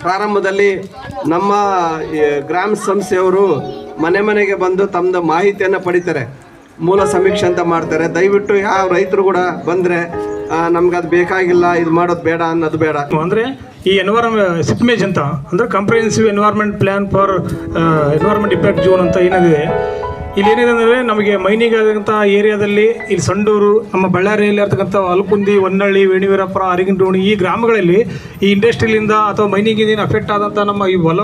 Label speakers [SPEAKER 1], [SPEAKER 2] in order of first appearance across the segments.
[SPEAKER 1] ಪ್ರಾರಂಭದಲ್ಲಿ ನಮ್ಮ ಗ್ರಾಮ ಸಂಸ್ಥೆಯವರು ಮನೆ ಮನೆಗೆ ಬಂದು ತಮ್ಮದು ಮಾಹಿತಿಯನ್ನು ಪಡಿತಾರೆ, ಮೂಲ ಸಮೀಕ್ಷೆ ಅಂತ ಮಾಡ್ತಾರೆ. ದಯವಿಟ್ಟು ಯಾವ ರೈತರು ಕೂಡ ಬಂದರೆ ನಮ್ಗೆ ಅದು ಬೇಕಾಗಿಲ್ಲ, ಇದು ಮಾಡೋದು ಬೇಡ ಅನ್ನೋದು ಬೇಡ.
[SPEAKER 2] ಅಂದರೆ ಈ ಸಿಪ್ಮೇಜ್ ಅಂತ ಅಂದರೆ comprehensive environment plan for environment impact zone ಅಂತ ಏನಿದೆ, ಇಲ್ಲಿ ಏನಿದೆ ಅಂದರೆ ನಮಗೆ ಮೈನಿಂಗ್ ಆದಂಥ ಏರಿಯಾದಲ್ಲಿ ಇಲ್ಲಿ ಸಂಡೂರು, ನಮ್ಮ ಬಳ್ಳಾರಿಯಲ್ಲಿ ಇರ್ತಕ್ಕಂಥ ಅಲಕುಂದಿ, ಹೊನ್ನಳ್ಳಿ, ವೇಣಿವೀರಪುರ, ಅರಿಗಿನಡೋಣಿ ಈ ಗ್ರಾಮಗಳಲ್ಲಿ ಈ ಇಂಡಸ್ಟ್ರಿಯಿಂದ ಅಥವಾ ಮೈನಿಂಗಿಂದ ಅಫೆಕ್ಟ್ ಆದಂಥ ನಮ್ಮ ಈ ಹೊಲ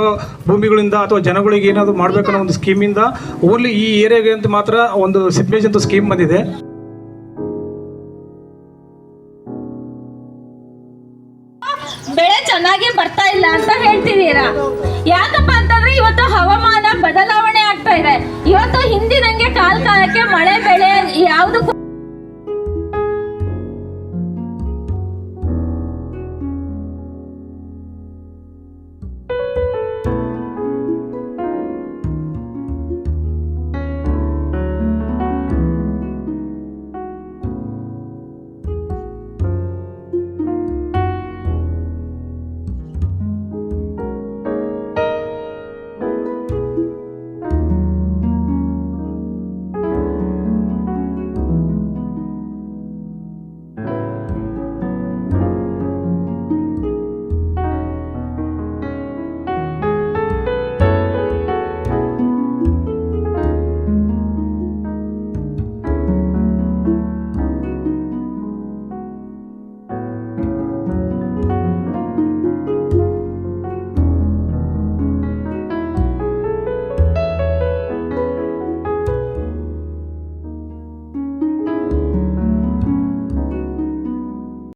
[SPEAKER 2] ಭೂಮಿಗಳಿಂದ ಅಥವಾ ಜನಗಳಿಗೆ ಏನಾದರೂ ಮಾಡಬೇಕನ್ನೋ ಒಂದು ಸ್ಕೀಮಿಂದ ಓನ್ಲಿ ಈ ಏರಿಯಾಗೆ ಅಂತ ಮಾತ್ರ ಒಂದು ಸಿಪ್ಮೇಜ್ ಅಂತ ಸ್ಕೀಮ್ ಬಂದಿದೆ.
[SPEAKER 3] ಬೆಳೆ ಚೆನ್ನಾಗಿ ಬರ್ತಾ ಇಲ್ಲ ಅಂತ ಹೇಳ್ತಿದ್ದೀರಾ. ಯಾಕಪ್ಪ ಅಂತಂದ್ರೆ ಇವತ್ತು ಹವಾಮಾನ ಬದಲಾವಣೆ ಆಗ್ತಾ ಇದೆ. ಇವತ್ತು ಹಿಂದಿನಂಗೆ ಕಾಲಕ್ಕೆ ಮಳೆ ಬೆಳೆ ಯಾವುದು